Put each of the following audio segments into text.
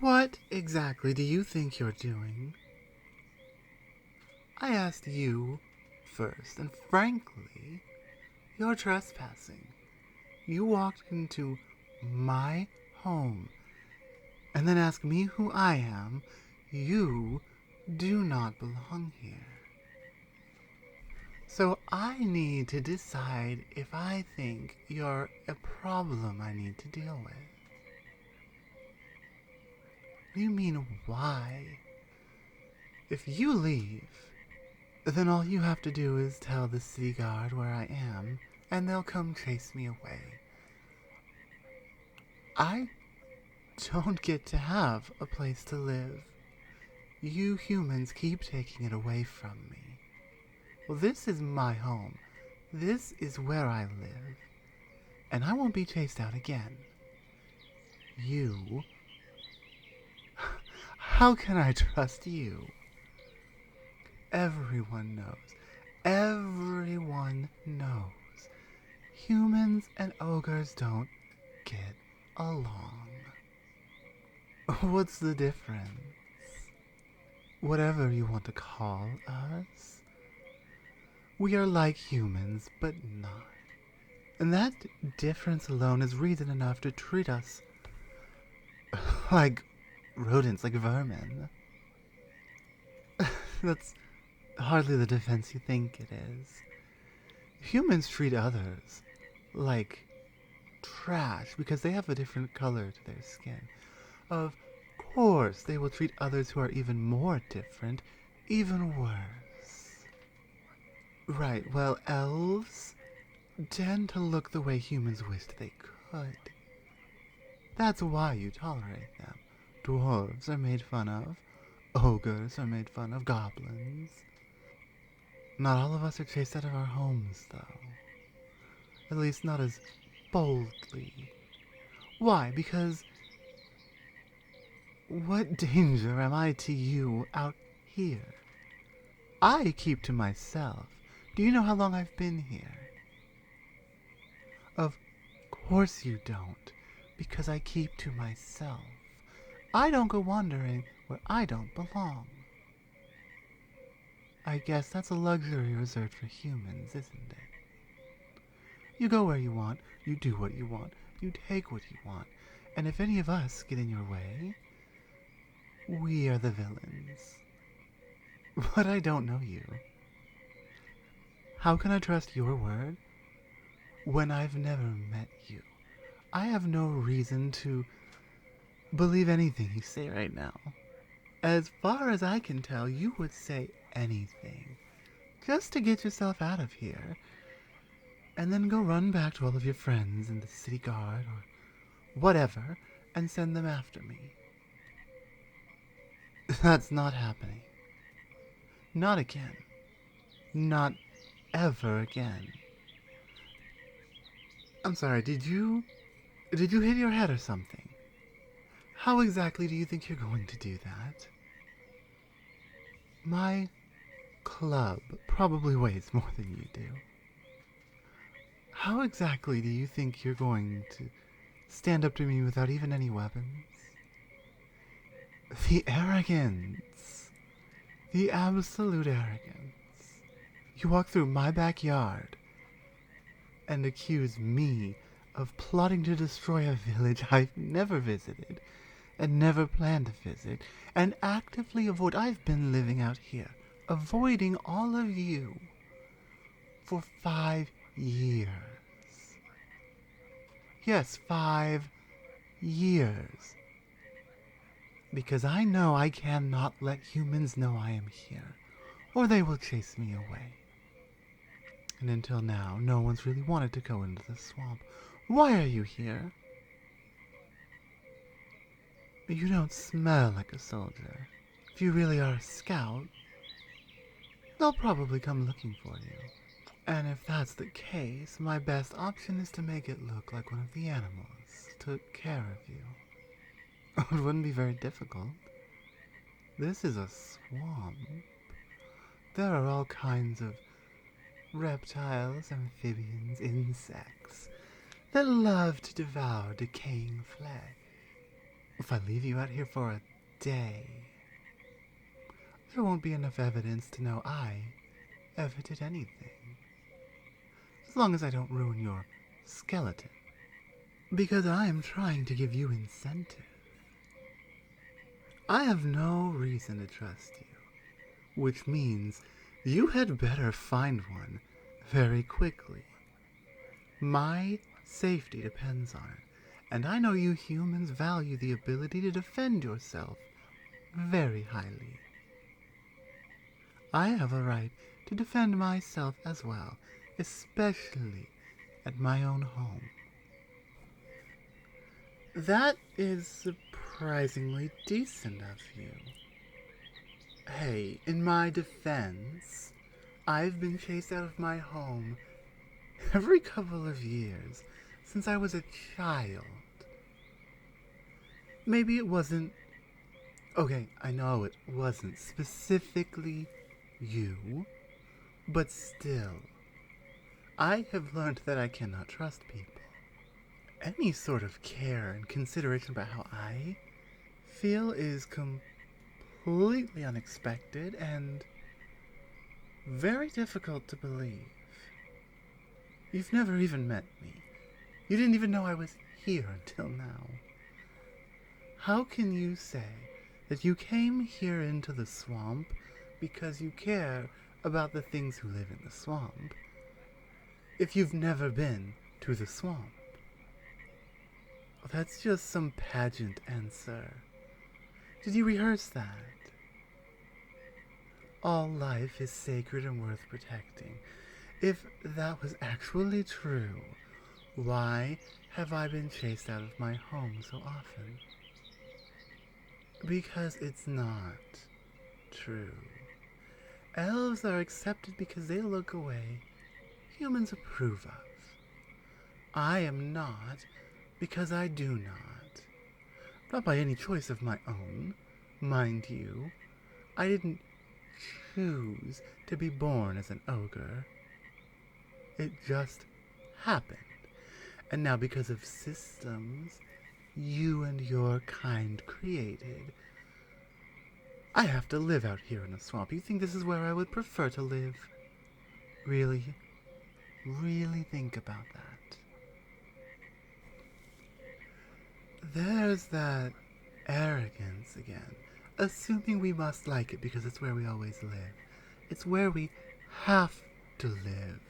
What exactly do you think you're doing? I asked you first, and frankly, you're trespassing. You walked into my home and then ask me who I am. You do not belong here. So I need to decide if I think you're a problem I need to deal with. You mean why? If you leave, then all you have to do is tell the city guard where I am, and they'll come chase me away. I don't get to have a place to live. You humans keep taking it away from me. Well, this is my home. This is where I live. And I won't be chased out again. You... How can I trust you? Everyone knows. Everyone knows. Humans and ogres don't get along. What's the difference? Whatever you want to call us. We are like humans, but not. And that difference alone is reason enough to treat us like rodents, like vermin. That's hardly the defense you think it is. Humans treat others like trash because they have a different color to their skin. Of course, they will treat others who are even more different even worse. Right, well, elves tend to look the way humans wished they could. That's why you tolerate them. Dwarves are made fun of. Ogres are made fun of. Goblins. Not all of us are chased out of our homes, though. At least not as boldly. Why? Because what danger am I to you out here? I keep to myself. Do you know how long I've been here? Of course you don't, because I keep to myself. I don't go wandering where I don't belong. I guess that's a luxury reserved for humans, isn't it? You go where you want, you do what you want, you take what you want, and if any of us get in your way, we are the villains. But I don't know you. How can I trust your word when I've never met you? I have no reason to believe anything you say right now. As far as I can tell, you would say anything just to get yourself out of here, and then go run back to all of your friends in the city guard or whatever and send them after me. That's not happening. Not again. Not ever again. I'm sorry, did you hit your head or something? How exactly do you think you're going to do that? My club probably weighs more than you do. How exactly do you think you're going to stand up to me without even any weapons? The arrogance. The absolute arrogance. You walk through my backyard and accuse me of plotting to destroy a village I've never visited and never planned to visit, and actively avoid. I've been living out here, avoiding all of you for 5 years. Yes, 5 years. Because I know I cannot let humans know I am here, or they will chase me away. And until now, no one's really wanted to go into the swamp. Why are you here? You don't smell like a soldier. If you really are a scout, they'll probably come looking for you. And if that's the case, my best option is to make it look like one of the animals took care of you. It wouldn't be very difficult. This is a swamp. There are all kinds of reptiles, amphibians, insects that love to devour decaying flesh. If I leave you out here for a day, there won't be enough evidence to know I ever did anything. As long as I don't ruin your skeleton. Because I am trying to give you incentive. I have no reason to trust you, which means you had better find one very quickly. My safety depends on it, and I know you humans value the ability to defend yourself very highly. I have a right to defend myself as well, especially at my own home. That is surprisingly decent of you. Hey, in my defense, I've been chased out of my home every couple of years since I was a child. Maybe it wasn't... Okay, I know it wasn't specifically you, but still, I have learned that I cannot trust people. Any sort of care and consideration about how I feel is completely unexpected and very difficult to believe. You've never even met me. You didn't even know I was here until now. How can you say that you came here into the swamp because you care about the things who live in the swamp if you've never been to the swamp? That's just some pageant answer. Did you rehearse that? All life is sacred and worth protecting. If that was actually true, why have I been chased out of my home so often? Because it's not true. Elves are accepted because they look a way humans approve of. I am not because I do not. Not by any choice of my own, mind you. I didn't choose to be born as an ogre. It just happened. And now because of systems you and your kind created, I have to live out here in the swamp. You think this is where I would prefer to live? Really? Really think about that. There's that arrogance again, assuming we must like it because it's where we always live. It's where we have to live.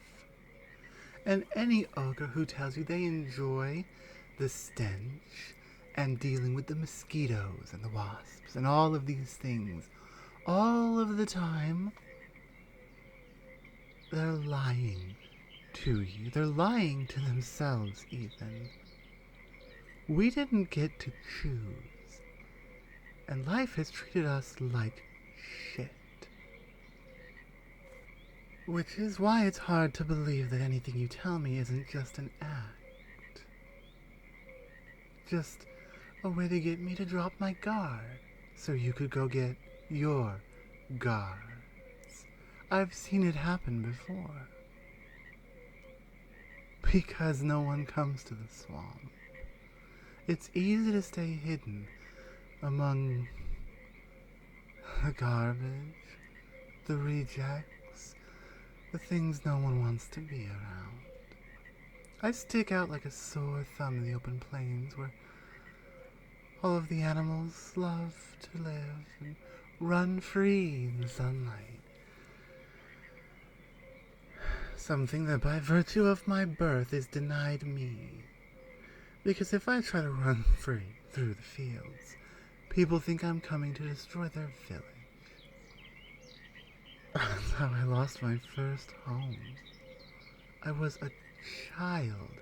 And any ogre who tells you they enjoy the stench and dealing with the mosquitoes and the wasps and all of these things all of the time, they're lying to you. They're lying to themselves even. We didn't get to choose, and life has treated us like shit. Which is why it's hard to believe that anything you tell me isn't just an act. Just a way to get me to drop my guard, so you could go get your guards. I've seen it happen before. Because no one comes to the swamp. It's easy to stay hidden among the garbage, the rejects, the things no one wants to be around. I stick out like a sore thumb in the open plains where all of the animals love to live and run free in the sunlight. Something that by virtue of my birth is denied me. Because if I try to run free through the fields, people think I'm coming to destroy their village. That's how I lost my first home. I was a child,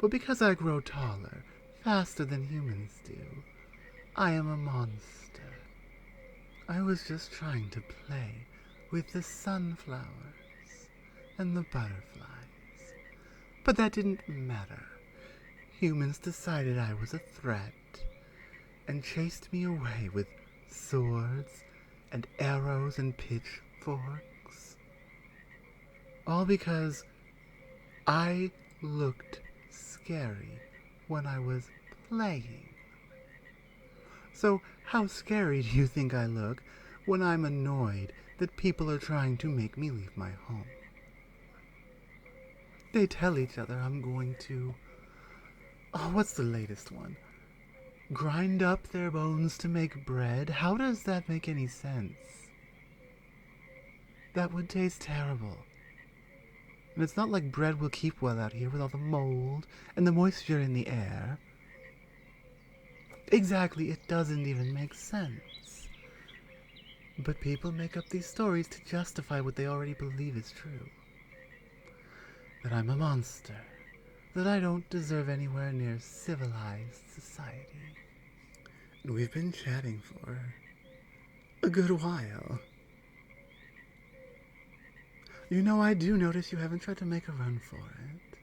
but because I grow taller, faster than humans do, I am a monster. I was just trying to play with the sunflowers and the butterflies, but that didn't matter. Humans decided I was a threat and chased me away with swords and arrows and pitchforks. All because I looked scary when I was playing. So how scary do you think I look when I'm annoyed that people are trying to make me leave my home? They tell each other I'm going to... Oh, what's the latest one? Grind up their bones to make bread? How does that make any sense? That would taste terrible. And it's not like bread will keep well out here with all the mold and the moisture in the air. Exactly, it doesn't even make sense. But people make up these stories to justify what they already believe is true. That I'm a monster. That I don't deserve anywhere near civilized society. And we've been chatting for a good while. You know, I do notice you haven't tried to make a run for it.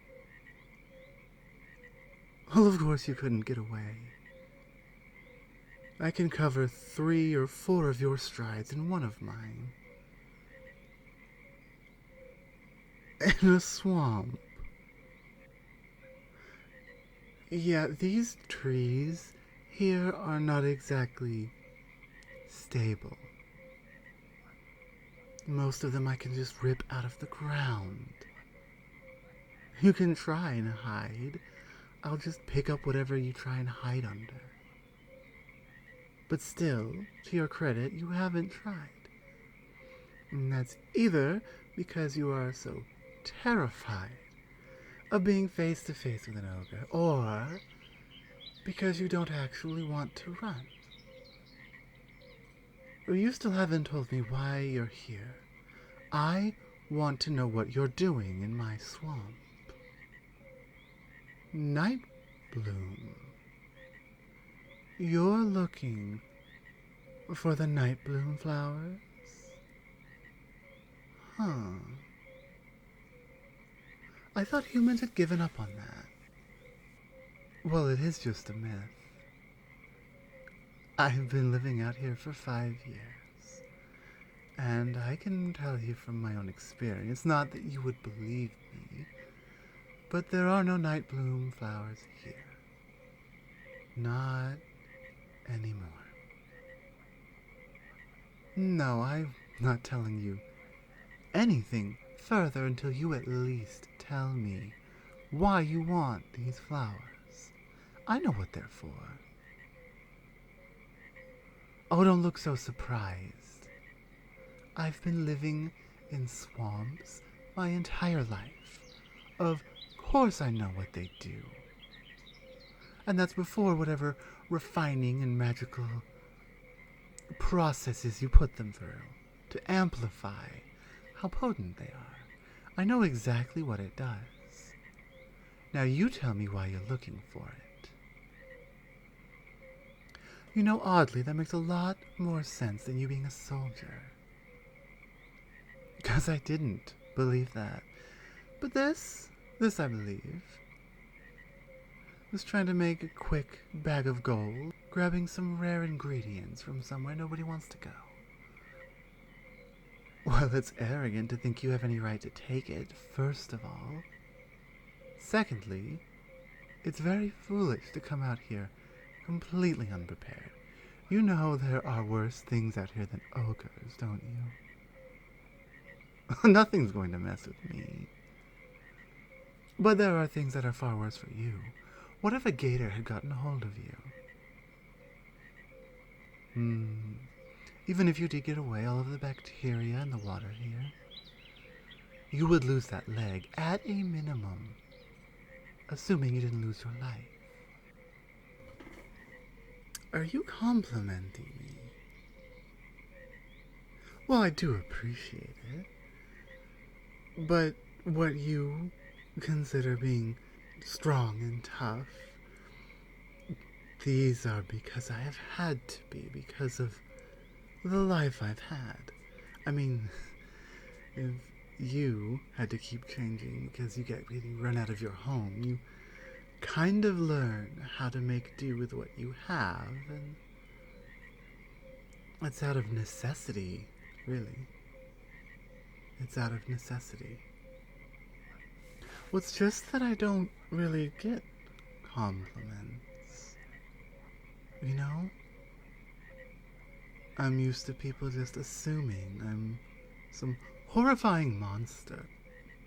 Well, of course you couldn't get away. I can cover 3 or 4 of your strides in one of mine. In a swamp. Yeah, these trees here are not exactly stable. Most of them I can just rip out of the ground. You can try and hide. I'll just pick up whatever you try and hide under. But still, to your credit, you haven't tried. And that's either because you are so terrified of being face to face with an ogre, or because you don't actually want to run. You still haven't told me why you're here. I want to know what you're doing in my swamp. Night Bloom. You're looking for the night bloom flowers? Huh. I thought humans had given up on that. Well, it is just a myth. I've been living out here for 5 years, and I can tell you from my own experience, not that you would believe me, but there are no night bloom flowers here. Not anymore. No, I'm not telling you anything further until you at least tell me why you want these flowers. I know what they're for. Oh, don't look so surprised. I've been living in swamps my entire life. Of course I know what they do. And that's before whatever refining and magical processes you put them through to amplify how potent they are. I know exactly what it does. Now you tell me why you're looking for it. You know, oddly, that makes a lot more sense than you being a soldier. Because I didn't believe that. But this I believe. Was trying to make a quick bag of gold, grabbing some rare ingredients from somewhere nobody wants to go. Well, it's arrogant to think you have any right to take it, first of all. Secondly, it's very foolish to come out here completely unprepared. You know there are worse things out here than ogres, don't you? Nothing's going to mess with me. But there are things that are far worse for you. What if a gator had gotten a hold of you? Even if you did get away all of the bacteria in the water here, you would lose that leg at a minimum, assuming you didn't lose your life. Are you complimenting me? Well, I do appreciate it. But what you consider being strong and tough, these are because I have had to be, because of the life I've had. I mean, if you had to keep changing because you get getting run out of your home, you kind of learn how to make do with what you have, and it's out of necessity, really. It's out of necessity. Well, it's just that I don't really get compliments. You know? I'm used to people just assuming I'm some horrifying monster.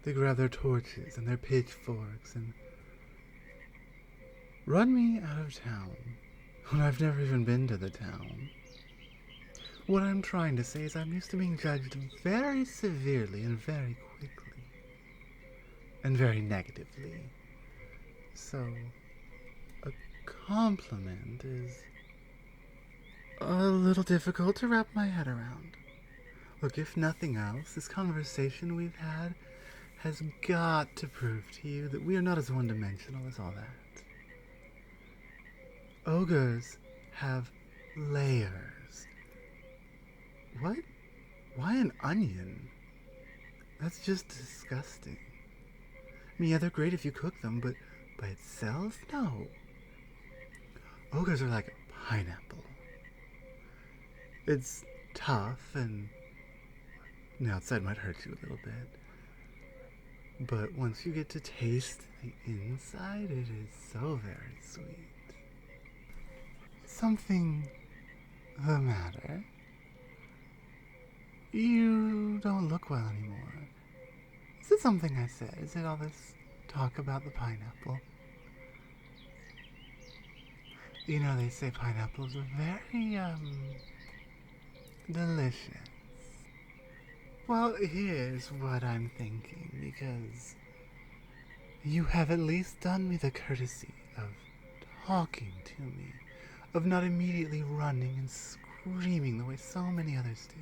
They grab their torches and their pitchforks and run me out of town when I've never even been to the town. What I'm trying to say is I'm used to being judged very severely and very quickly. And very negatively. So, a compliment is a little difficult to wrap my head around. Look, if nothing else, this conversation we've had has got to prove to you that we are not as one-dimensional as all that. Ogres have layers. What? Why an onion? That's just disgusting. I mean, yeah, they're great if you cook them, but by itself? No. Ogres are like a pineapple. It's tough, and the outside might hurt you a little bit. But once you get to taste the inside, it is so very sweet. Something the matter? You don't look well anymore. Is it something I said? Is it all this talk about the pineapple? You know, they say pineapples are very, delicious. Well, here's what I'm thinking, because you have at least done me the courtesy of talking to me, of not immediately running and screaming the way so many others do.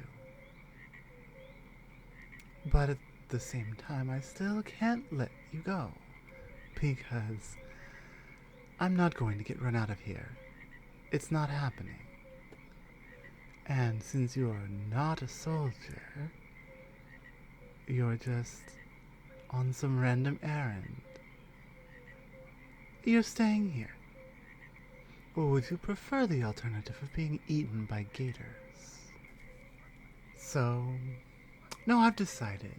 But at the same time, I still can't let you go, because I'm not going to get run out of here. It's not happening. And since you are not a soldier, you're just on some random errand. You're staying here. Or would you prefer the alternative of being eaten by gators? So, no, I've decided.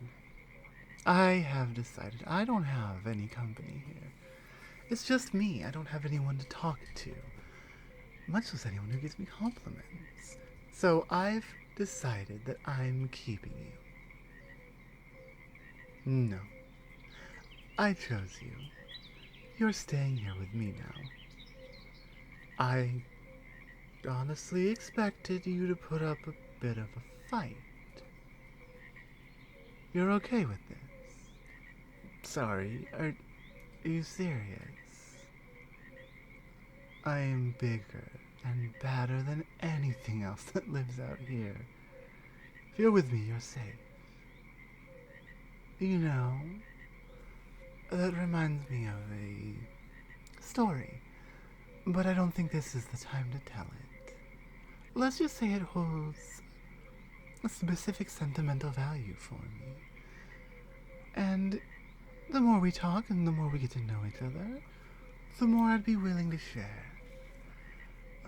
I have decided. I don't have any company here. It's just me. I don't have anyone to talk to. Much less anyone who gives me compliments. So I've decided that I'm keeping you. No. I chose you. You're staying here with me now. I honestly expected you to put up a bit of a fight. You're okay with this? Sorry, are you serious? I am bigger and badder than anything else that lives out here. If you're with me, you're safe. You know, that reminds me of a story, but I don't think this is the time to tell it. Let's just say it holds a specific sentimental value for me. And the more we talk and the more we get to know each other, the more I'd be willing to share.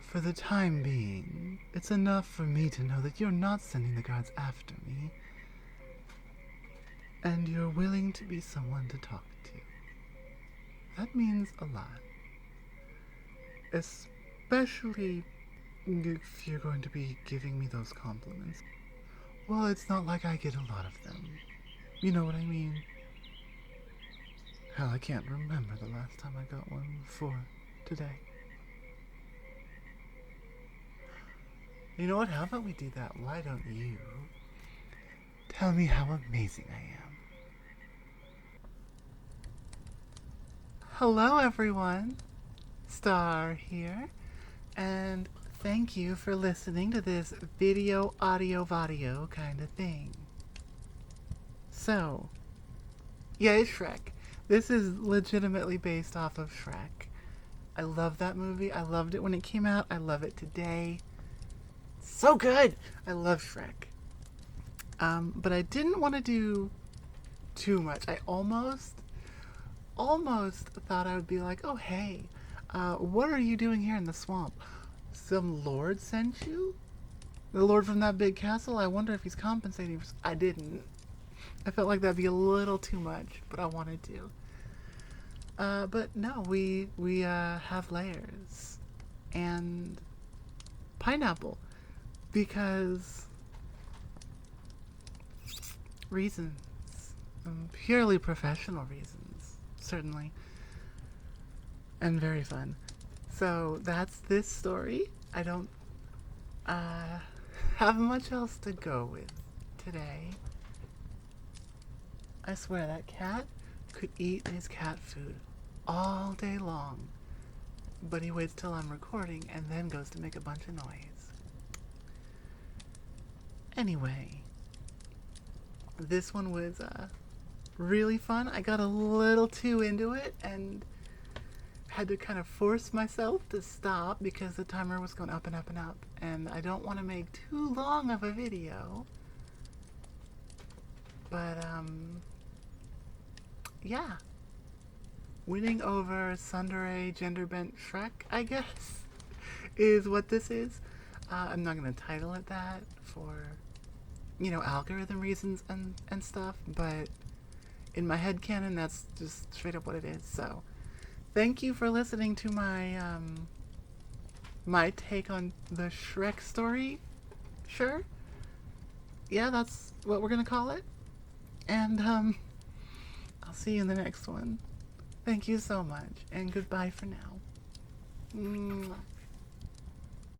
For the time being, it's enough for me to know that you're not sending the guards after me, and you're willing to be someone to talk to. That means a lot. Especially if you're going to be giving me those compliments. Well, it's not like I get a lot of them. You know what I mean? Hell, I can't remember the last time I got one before today. You know what? How about we do that? Why don't you tell me how amazing I am? Hello, everyone. Star here. And thank you for listening to this video, audio, vadio kind of thing. So, yeah, it's Shrek. This is legitimately based off of Shrek. I love that movie. I loved it when it came out. I love it today. So good! I love Shrek. But I didn't want to do too much. I almost thought I would be like, oh, hey, what are you doing here in the swamp? Some lord sent you? The lord from that big castle? I wonder if he's compensating for... I didn't. I felt like that'd be a little too much, but I wanted to. But no, we have layers. And pineapple. because reasons, purely professional reasons, certainly, and very fun. So that's this story. I don't have much else to go with today. I swear that cat could eat his cat food all day long, but he waits till I'm recording and then goes to make a bunch of noise. Anyway, this one was really fun. I got a little too into it and had to kind of force myself to stop because the timer was going up and up and up, and I don't want to make too long of a video. But yeah, winning over Tsundere gender bent Shrek, I guess, is what this is. I'm not going to title it that for, you know, algorithm reasons and stuff, but in my headcanon, that's just straight up what it is. So thank you for listening to my my take on the Shrek story. Sure, yeah, that's what we're gonna call it. And I'll see you in the next one. Thank you so much, and goodbye for now. Mwah.